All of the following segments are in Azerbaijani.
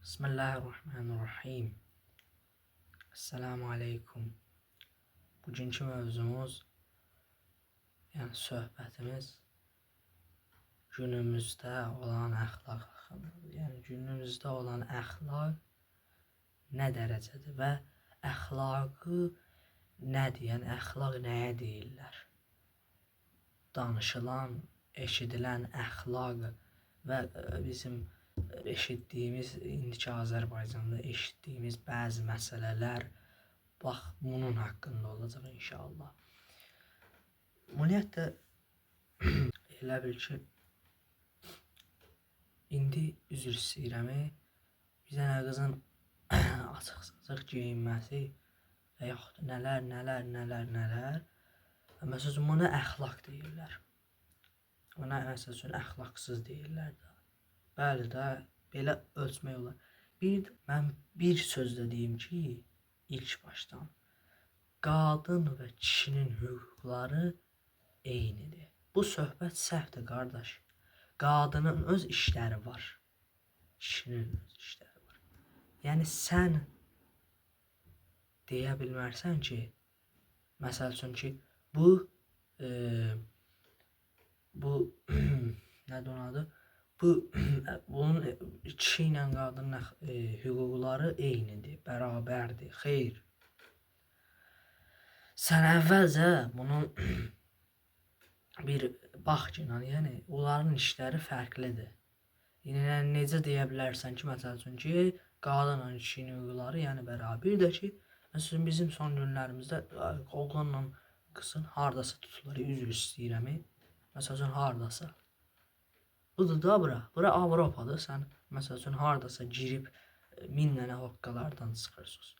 Bismillahirrahmanirrahim. Esselamu aleyküm. Bugünkü mövzumuz, yəni söhbətimiz günümüzdə olan əxlaq haqqındadır. Yəni günümüzdə olan əxlaq nə dərəcədir və əxlaqı nədir? Yəni əxlaq nəyə deyirlər? Danışılan, eşidilən əxlaq və bizim eşitdiyimiz, indiki Azərbaycanda eşitdiyimiz bəzi məsələlər bax bunun haqqında olacaq inşallah. Ümumiyyətlə elə bil ki, indi üzr istəyirəm, bir dənə qızın açıq-saçıq geyinməsi və yaxud nələr. Məsəl üçün buna əxlaq deyirlər. Ona məsəl üçün əxlaqsız deyirlər də. Bəli də, belə ölçmək olar. Mən bir sözlə deyim ki, ilk başdan qadın və kişinin hüquqları eynidir. Bu söhbət səhvdir, qardaş. Qadının öz işləri var, kişinin öz işləri var. Yəni sən deyə bilmərsən ki, məsəl üçün ki, bu nədir onun adı? Bunun kişi ilə qadının hüquqları eynidir, bərabərdir. Xeyr. Sən əvvəlcə bunun bir bax ki, yəni onların işləri fərqlidir. Yəni necə deyə bilərsən ki, məsəl üçün ki, qadınla kişinin hüquqları yəni bərabər. Bir də ki, məsələn bizim son günlərimizdə oğlanla qızın hardasa tutulur, üzr istəyirəm. Məsəl üçün hardasa. Budur da bura. Bura Avropadır. Sən məsəl üçün hardasa girib 1000 dənə hoqqalardan çıxırsınız.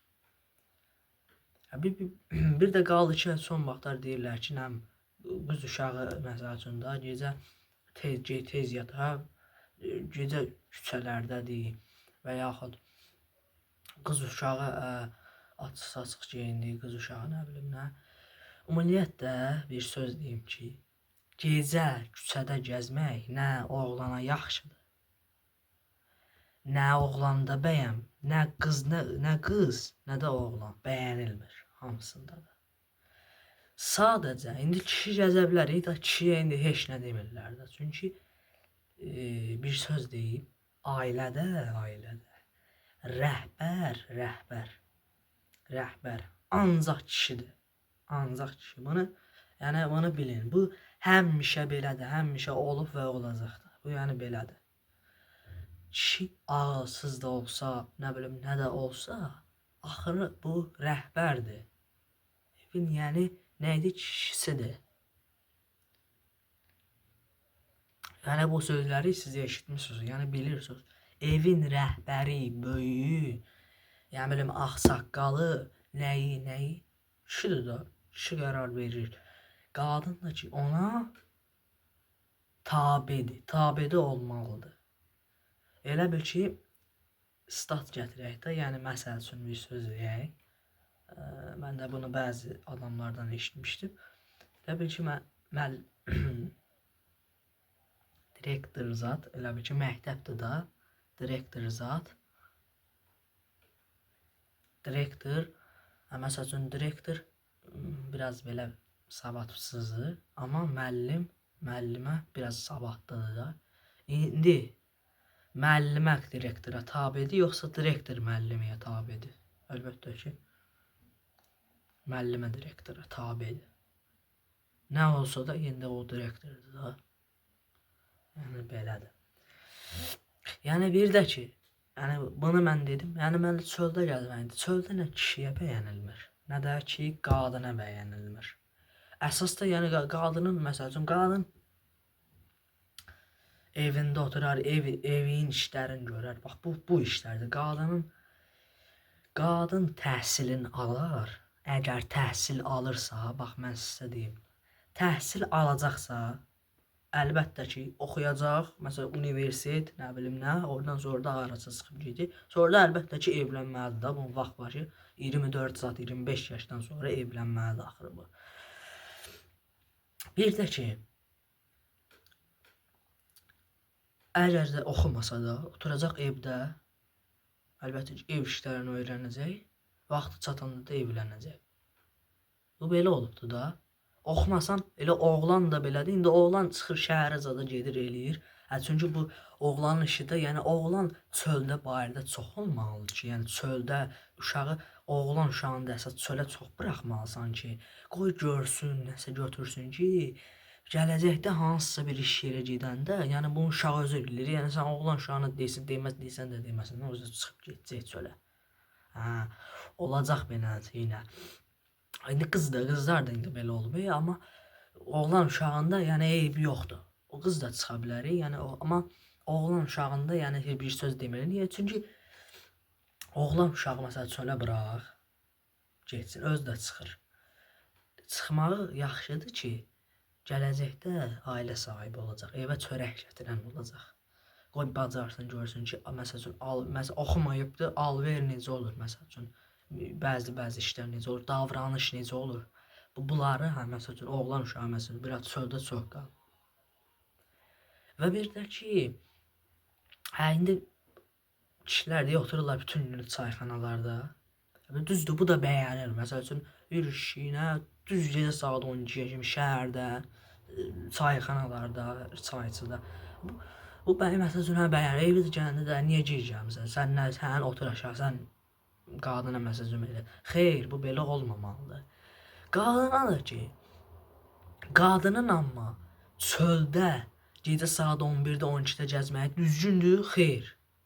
Bir də qaldı ki, son vaxtlar deyirlər ki, qız uşağı məsəl üçün da gecə tez yatar, gecə küçələrdədir və yaxud qız uşağı açıq-saçıq geyindiyi qız uşağı nə bilim nə. Ümumiyyətlə bir söz deyim ki, gecə küçədə gəzmək nə oğlana yaxşıdır, nə oğlanda bəyəm, nə qız, nə də oğlan bəyənilmir hamısında da. Sadəcə indi kişi gəzə bilər, kişiyə indi heç nə demirlər də. Çünki bir söz deyim, ailədə rəhbər ancaq kişidir. Ancaq kişi. Bunu bilin. Bu həmişə belədir, həmişə olub və olacaqdır. Bu yəni belədir. Kişi ağılsız da olsa, nə bilim nə də olsa, axırı bu rəhbərdir. Evin yəni nəydi? Kişisidir. Yəni bu sözləri siz eşitmişsiniz, yəni bilirsiniz. Evin rəhbəri, böyüyü, yəni bilim ağsaqqalı, nəyi? Kişidir da, kişi qərar verir. Qadın da ki, ona tabedir olmalıdır. Elə bil ki, stat gətirək də, yəni məsəl üçün bir söz deyək. Mən də bunu bəzi adamlardan eşitmişdim. Elə bil ki, direktor zat, elə bil ki, məktəbdir da, direktor zat. Direktor, məsəl üçün direktor biraz belə savadsızdır, amma müəllimə biraz savadlıdır da. İndi müəllimə direktora tabedir, yoxsa direktor müəlliməyə tabedir? Əlbəttə ki, müəllimə direktora tabedir. Nə olsa da indi o direktordur da. Yəni belədir. Yəni bir də ki, yəni bunu mən dedim, yəni mən çöldə gəzməkdir. Çöldə nə kişiyə bəyənilmir, nə də ki, qadına bəyənilmir. Əsas da yəni qadının, məsəl üçün, qadın evində oturar, evin işlərini görər. Bax, bu işlərdir. Qadın təhsilini alar. Əgər təhsil alırsa, bax, mən sizə deyim, təhsil alacaqsa, əlbəttə ki, oxuyacaq, məsələn, universitet, nə bilim nə, oradan sonra da arası çıxıb gedəcək. Sonra da əlbəttə ki, evlənməlidir da, bunun vaxt var ki, 24 saat, 25 yaşdan sonra evlənməlidir axırı bu. Bir də ki, əgər də oxumasa da, oturacaq evdə, əlbəttə ki, ev işlərini öyrənəcək, vaxtı çatanda da evlənəcək. Bu belə olubdu da. Oxumasan elə oğlan da belədir. İndi oğlan çıxır şəhərə zada gedir eləyir. Çünki bu oğlanın işi də, yəni oğlan çöldə bayırda çox olmalıdır ki, yəni çöldə uşağı, oğlan uşağını da əsas çölə çox buraxmalısan ki, qoy görsün, nəsə götürsün ki, gələcəkdə hansısa bir iş yerə gedəndə, yəni bunun uşağı özü bilir. Yəni sən oğlan uşağına deyirsən, deyirsən də deməsən, özü çıxıb gedəcək çölə. Hə, olacaq belə yenə. İndi qızlar da indi belə olub, amma oğlan uşağında yəni eybi yoxdur. O qız da çıxa bilər, yəni amma oğlan uşağında yəni heç bir söz demirəm. Niyə? Çünki oğlan uşağı məsələn çölə burax, getsin, öz də çıxır. Çıxmağı yaxşıdır ki, gələcəkdə ailə sahibi olacaq, evə çörək gətirən olacaq. Qoy bacarsın, görsün ki, məsələn oxumayıbdır, alver necə olur məsələn. Bəzi işlər necə olur, davranış necə olur. Bunları məsələn oğlan uşağı məsələn biraz çöldə çox qalır. Və bir də ki, indi kişilər də otururlar bütün gün çayxanalarda. Düzdür, bu da bəyənir. Məsələn, bir kişiyinə düz gecə saat 12-yə kimi şəhərdə, çayxanalarda, çayçıda. Bu məsələn bəyənir. Evdə gələndə də niyə girəcəksən? Sən otur aşağı, sən qadına məsələn elə. Xeyr, bu belə olmamalıdır. Qadına da ki, qadının amma çöldə gecə saat 11-də 12-də gəzməyi düzgündür? Xeyr,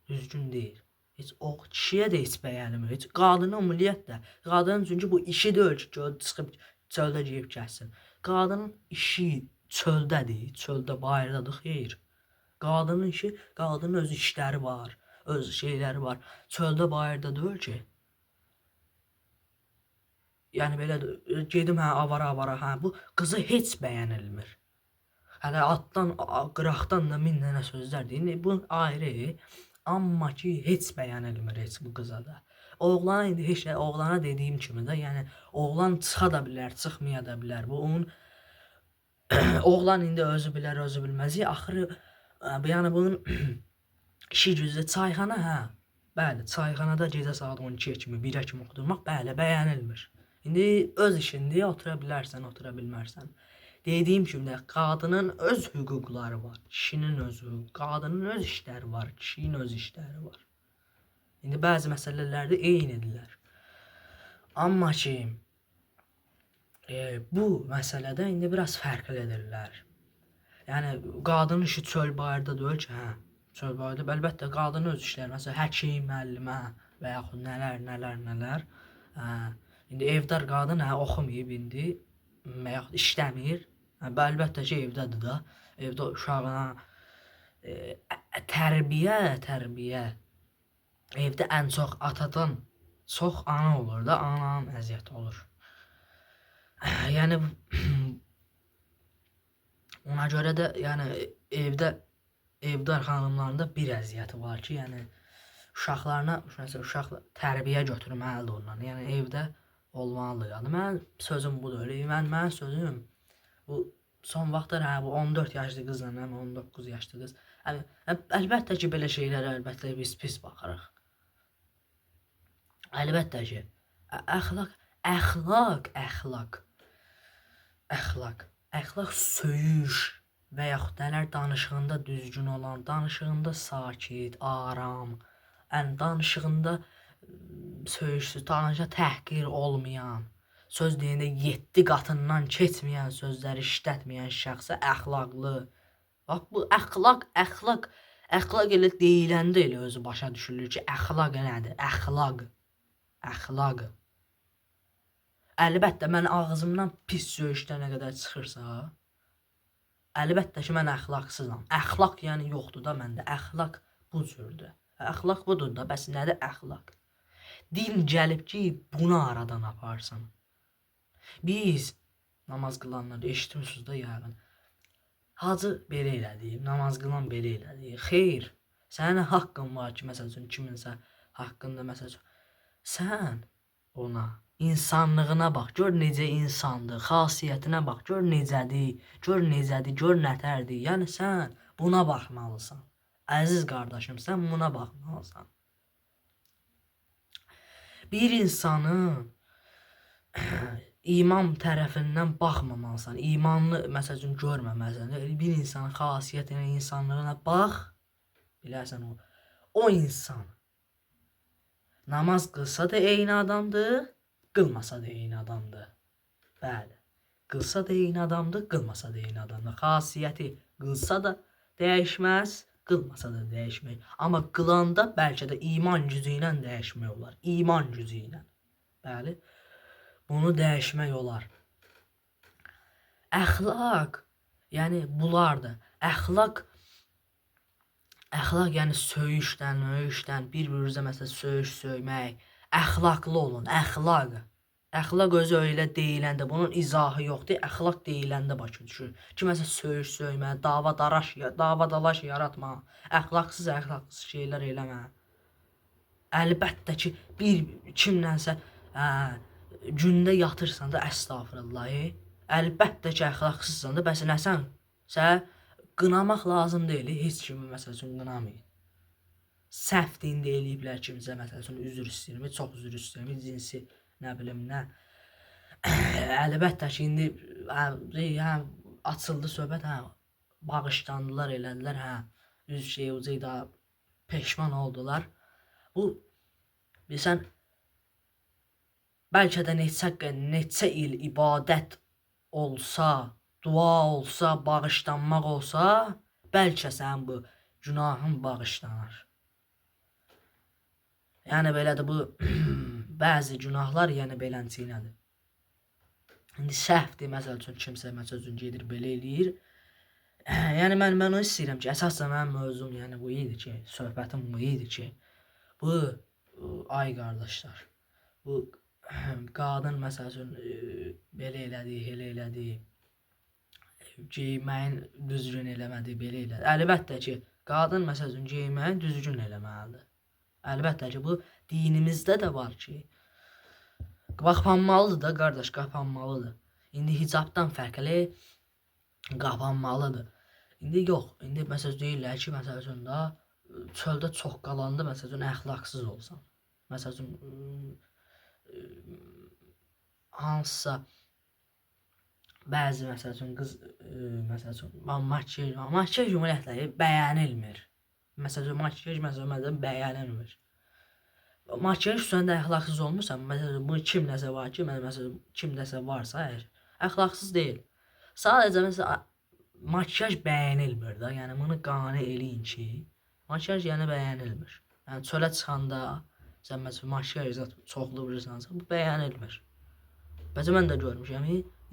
düzgün deyil. Heç o kişiyə də heç bəyənmir. Heç qadına ümumiyyətlə, qadının çünki bu işi deyil ki, çıxıb çöldə geyib gəlsin. Qadının işi çöldədir, çöldə bayırdadır. Xeyr. Qadının işi, qadının öz işləri var, öz şeyləri var. Çöldə bayırda deyil ki. Yəni belə gedim avara, bu qızı heç bəyənilmir. Hələ atdan, qıraqdan da min dənə sözlər deyir. Bu ayrı, amma ki heç bəyənilmir heç bu qıza da. Oğlana indi heç nə, oğlana dediyim kimi də, yəni oğlan çıxa da bilər, çıxmaya da bilər. Bu onun oğlan indi özü bilər, özü bilməz. Axırı yəni bunun işi gücü çayxana, bəli, çayxanada gecə saat 12-yə kimi, 1-ə kimi oturmaq bəli bəyənilmir. İndi öz işində otura bilərsən, otura bilmərsən. Dediyim kimi də qadının öz hüquqları var, kişinin öz hüququ, qadının öz işləri var, kişinin öz işləri var. İndi bəzi məsələlərdə eynidirlər. Amma ki, bu məsələdə indi biraz fərqlidirlər. Yəni qadının işi çöl bayırda deyil ki, çöl bayırda əlbəttə qadının öz işləri, məsələn həkim, müəllimə və yaxud nələr. İndi evdar qadın oxumayıb indi və yaxud işləmir. Əlbəttə ki, evdədir da. Evdə uşağına tərbiyə. Evdə ən çox atadan çox ana olur da, ananın əziyyəti olur. Yəni ona görə də yəni evdar xanımlarında bir əziyyəti var ki, yəni uşaqlarına, uşaq tərbiyə götürməlidir ondan. Yəni evdə olmalıdır. Yəni mənim sözüm budur. Mənim sözüm bu son vaxtlar bu 14 yaşlı qızla, 19 yaşlı qız. Əlbəttə ki, belə şeylərə əlbəttə biz pis baxırıq. Əlbəttə ki, əxlaq söyüş və yaxud nələr danışığında düzgün olan, danışığında sakit, aram, danışığında söyüşsüz, danışa təhqir olmayan, söz deyəndə 7 qatından keçməyən sözləri işlətməyən şəxsə əxlaqlı. Bax bu əxlaq elə deyiləndə elə özü başa düşülür ki, əxlaq nədir? Əxlaq. Əlbəttə mən ağzımdan pis söyüşlər nə qədər çıxırsa, əlbəttə ki mən əxlaqsızam. Əxlaq yəni yoxdur da məndə. Əxlaq bu cürdür. Əxlaq budur da, bəs nədir əxlaq? Din gəlib ki, bunu aradan aparsın. Biz namaz qılanlar eşitmişsiniz də yəqin. Hacı belə elədi, namaz qılan belə elədi. Xeyr, sənin haqqın var ki, məsəl üçün kiminsə haqqında məsəl üçün sən ona insanlığına bax, gör necə insandır, xasiyyətinə bax, gör necədir, gör nətərdir. Yəni sən buna baxmalısan. Əziz qardaşım, sən buna baxmalısan. Bir insanın imam tərəfindən baxmamalısan, imanlı məsəl üçün görməməlisən. Bir insanın xasiyyətinə, insanlığına bax, bilərsən o insan namaz qılsa da eyni adamdır, qılmasa da eyni adamdır. Bəli. Qılsa da eyni adamdır, qılmasa da eyni adamdır. Xasiyyəti qılsa da dəyişməz, qılmasa da dəyişmək. Amma qılanda bəlkə də iman gücü ilə dəyişmək olar. İman gücü ilə. Bəli. Bunu dəyişmək olar. Əxlaq, yəni bunlardır. Əxlaq yəni söyüşdən, bir-birinizə məsələn söymək, əxlaqlı olun, əxlaq. Əxlaq özü elə deyiləndə, bunun izahı yoxdur. Əxlaq deyiləndə başa düşür. Ki məsələn söyüşmə, dava-dalaş yaratma, əxlaqsız şeylər eləmə. Əlbəttə ki, kimlənsə gündə yatırsan da əstağfurullah. Əlbəttə ki, əxlaqsızsan da, bəs nəsən? Sən qınamaq lazım deyil, heç kimi məsəl üçün qınamayın. Səhvliyində eləyiblər kimsə, məsəl üçün üzr istəyirəm, çox üzr istəyirəm, cinsi nə bilim nə. Əlbəttə ki, indi açıldı söhbət, bağışlandılar, elədilər, ucayda peşman oldular. Bu, bilsən, bəlkə də neçə il ibadət olsa, dua olsa, bağışlanmaq olsa, bəlkə sən bu günahın bağışlanır. Yəni belədir bu, bəzi günahlar yəni belənçiyinədir. İndi səhvdir, məsəl üçün kimsə məsəl üçün gedir belə eləyir. Yəni mən onu istəyirəm ki, əsasda mənim mövzum yəni bu idi ki, söhbətim bu idi ki, bu ay qardaşlar, bu qadın məsəl üçün belə elədi, elə elədi, geyməyin düzgün eləmədi, belə elədi. Əlbəttə ki, qadın məsəl üçün geyməyin düzgün eləməlidir. Əlbəttə ki, bu dinimizdə də var ki, qapanmalıdır da qardaş, qapanmalıdır. İndi hicabdan fərqli qapanmalıdır. İndi yox, indi məsəl deyirlər ki, məsəl üçün da çöldə çox qalanda məsəl üçün əxlaqsız olsan. Məsəl üçün hansısa bəzi məsəl üçün qız məsəl üçün makyaj ümumiyyətlə bəyənilmir. Məsəl üçün makyaj bəyənilmir. Makyaj üstündə əxlaqsız olmursan, məsələn bu kimdəsə var ki, məsələn kimdəsə varsa, əxlaqsız deyil. Sadəcə məsələn makyaj bəyənilmir də, yəni bunu qane eləyin ki, makyaj yəni bəyənilmir. Yəni çölə çıxanda sən məsələn makyaj çoxlu vurursansa, bu bəyənilmir. Bəlkə mən də görmüşəm,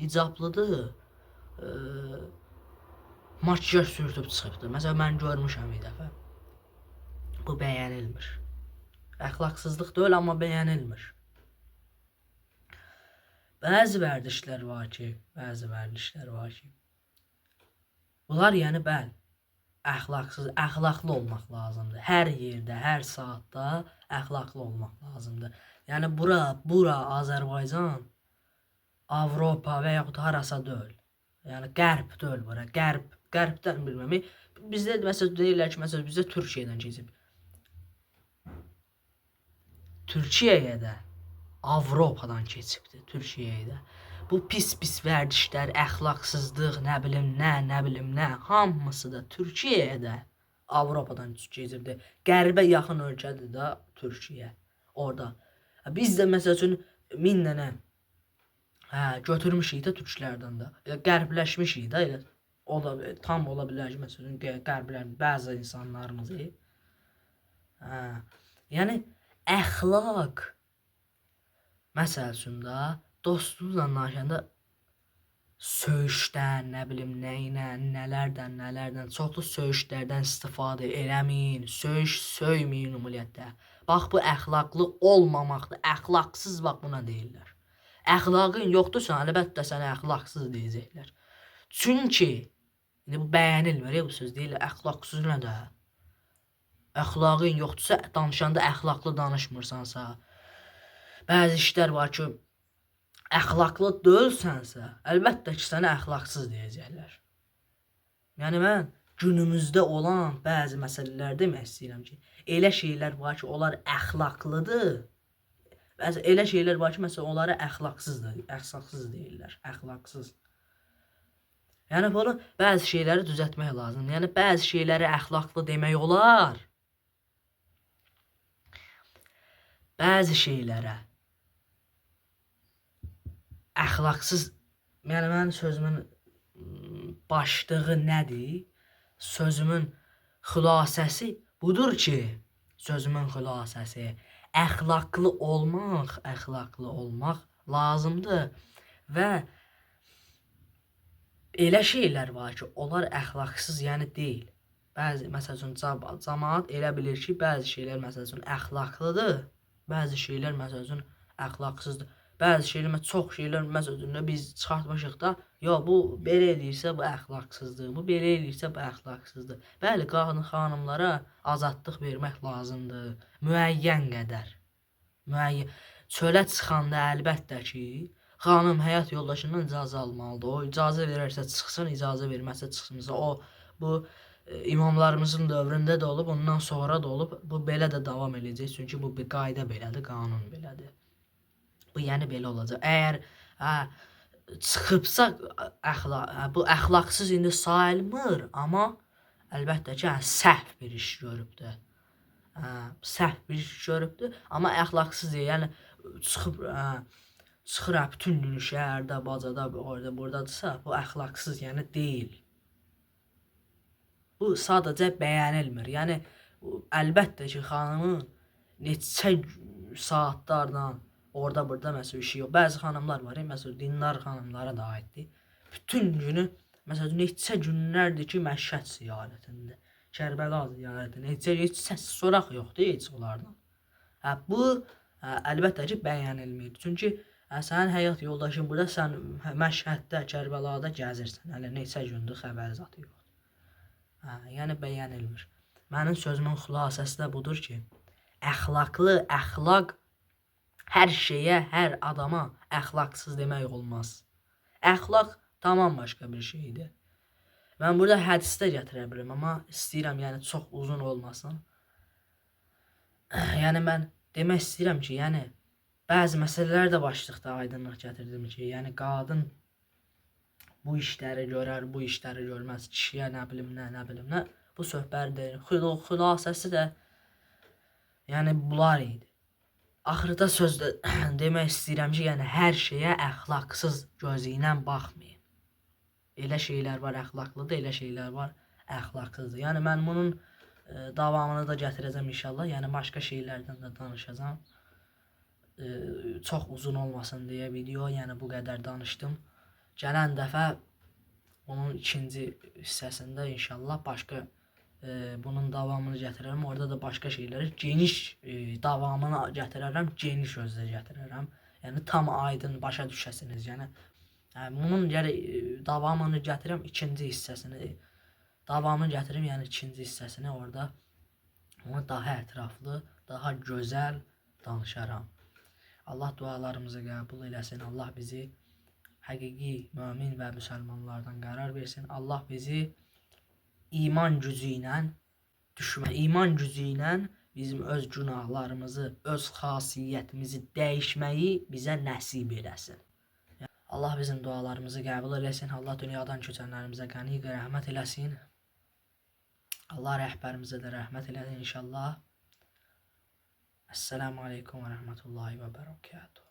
icablıdır, makyaj sürtüb çıxıbdır. Məsələn mən görmüşəm bir dəfə. Bu bəyənilmir. Əxlaqsızlıq deyil, amma bəyənilmir. Bəzi vərdişlər var ki, bunlar yəni bəli, əxlaqlı olmaq lazımdır. Hər yerdə, hər saatda əxlaqlı olmaq lazımdır. Yəni bura Azərbaycan, Avropa və yaxud harasa deyil. Yəni qərb deyil bura, qərbdən bilməm. Bizdə məsələn deyirlər ki, məsələn bizdə Türkiyədən keçib. Türkiyəyə də Avropadan keçibdir, Türkiyəyə də. Bu pis vərdişlər, əxlaqsızlıq, nə bilim nə, hamısı da Türkiyəyə də Avropadan keçibdir. Qərbə yaxın ölkədir də Türkiyə. Orada. Biz də məsəl üçün 1000 dənə götürmüşük də türklərdən də. Qərbləşmişik də elə. O da tam ola bilər ki, məsələn qərbləşmiş bəzi insanlarımız. Yəni əxlaq məsəl üçün də dostluqla danışanda söyüşdən, nə bilim nələrdən, çoxlu söyüşlərdən istifadə eləməyin, söyməyin ümumiyyətlə. Bax bu əxlaqlı olmamaqdır, əxlaqsız bax buna deyirlər. Əxlaqın yoxdursa, əlbəttə sənə əxlaqsız deyəcəklər. Çünki indi bu bəyənilmir, bu söz deyirlər, əxlaqsız nədir? Əxlaqın yoxdursa, danışanda əxlaqlı danışmırsansa, bəzi işlər var ki, əxlaqlı deyilsənsə, əlbəttə ki, sənə əxlaqsız deyəcəklər. Yəni mən günümüzdə olan bəzi məsələlər demək istəyirəm ki, elə şeylər var ki, onlar əxlaqlıdır, Bəzi elə şeylər var ki, məsələn, onlara əxlaqsız deyirlər. Əxlaqsız. Yəni bunu bəzi şeyləri düzəltmək lazımdır. Yəni bəzi şeyləri əxlaqlı demək olar. Bəzi şeylərə əxlaqsız, yəni mənim sözümün başlığı nədir? Sözümün xülasəsi budur ki, sözümün xülasəsi əxlaqlı olmaq lazımdır və elə şeylər var ki, onlar əxlaqsız, yəni deyil. Bəzi, məsəl üçün, cəmaət elə bilir ki, bəzi şeylər, məsəl üçün, əxlaqlıdır, bəzi şeylər, məsəl üçün, əxlaqsızdır. Bəzi şeylər, çox şeylər, məsəl üçün, biz çıxartmışıq da, yo, bu belə eləyirsə, bu əxlaqsızdır, bu belə eləyirsə, bu əxlaqsızdır. Bəli, xanımlara azadlıq vermək lazımdır, müəyyən qədər. Çölə çıxanda əlbəttə ki, xanım həyat yoldaşından icazə almalıdır. O icazə verərsə çıxsın, icazə verməzsə çıxsın. Bu imamlarımızın dövründə də olub, ondan sonra da olub. Bu belə də davam edəcək. Çünki bu bir qayda belədir, qanun belədir. Bu yəni belə olacaq. Əgər çıxıbsa bu əxlaqsız indi sayılmır, amma əlbəttə ki, səhv bir iş görübdür. Səhv bir iş görübdür, amma əxlaqsız deyil. Yəni çıxır bütün gün şəhərdə, bacada, orada, buradadırsa, bu əxlaqsız, yəni deyil. Bu sadəcə bəyənilmir. Yəni əlbəttə ki, xanımın neçə saatlardan orada, burada məsəl işi yox. Bəzi xanımlar var, məsəl dindar xanımlara da aiddir. Bütün günü, məsəl neçə günlərdir ki, Məşhəd ziyarətində, Kərbəla ziyarətində, heç soraq yoxdur heç onlardan. Bu əlbəttə ki, bəyənilmir. Çünki sənin həyat yoldaşın burada, sən Məşhəddə, Kərbəlada gəzirsən. Hələ neçə gündür xəbər zatı yoxdur. Yəni bəyənilmir. Mənim sözümün xülasəsi də budur ki, əxlaq hər şeyə, hər adama əxlaqsız demək olmaz. Əxlaq tamam başqa bir şeydir. Mən burada hədisdə gətirə bilirəm, amma istəyirəm, yəni çox uzun olmasın. Yəni mən demək istəyirəm ki, yəni bəzi məsələlər də başlıqda aydınlıq gətirdim ki, yəni qadın bu işləri görər, bu işləri görməz, kişiyə nə bilim nə. Bu söhbətdir. Xülasəsi də yəni bunlar idi. Axırda sözdə demək istəyirəm ki, yəni hər şeyə əxlaqsız gözü ilə baxmayın. Elə şeylər var əxlaqlıdır, elə şeylər var əxlaqsızdır. Yəni mən bunun davamını da gətirəcəm inşallah. Yəni başqa şeylərdən də danışacağam. Çox uzun olmasın deyə video, yəni bu qədər danışdım. Gələn dəfə onun ikinci hissəsində inşallah başqa bunun davamını gətirərəm. Orada da başqa şeyləri geniş davamını gətirərəm, geniş özdə gətirərəm. Yəni tam aydın başa düşəsiniz. Yəni bunun davamını gətirəm, ikinci hissəsini. Davamını gətirim, yəni ikinci hissəsini orada onu daha ətraflı, daha gözəl danışaram. Allah dualarımızı qəbul eləsin. Allah bizi həqiqi mömin və müsəlmanlardan qərar versin. Allah bizi iman gücü ilə bizim öz günahlarımızı, öz xasiyyətimizi dəyişməyi bizə nəsib eləsin. Allah bizim dualarımızı qəbul eləsin. Allah dünyadan köçənlərimizə qəni rəhmət eləsin. Allah rəhbərimizə də rəhmət eləsin inşallah. Esselamu aleykum və rəhmətullahi və bərəkatuhu.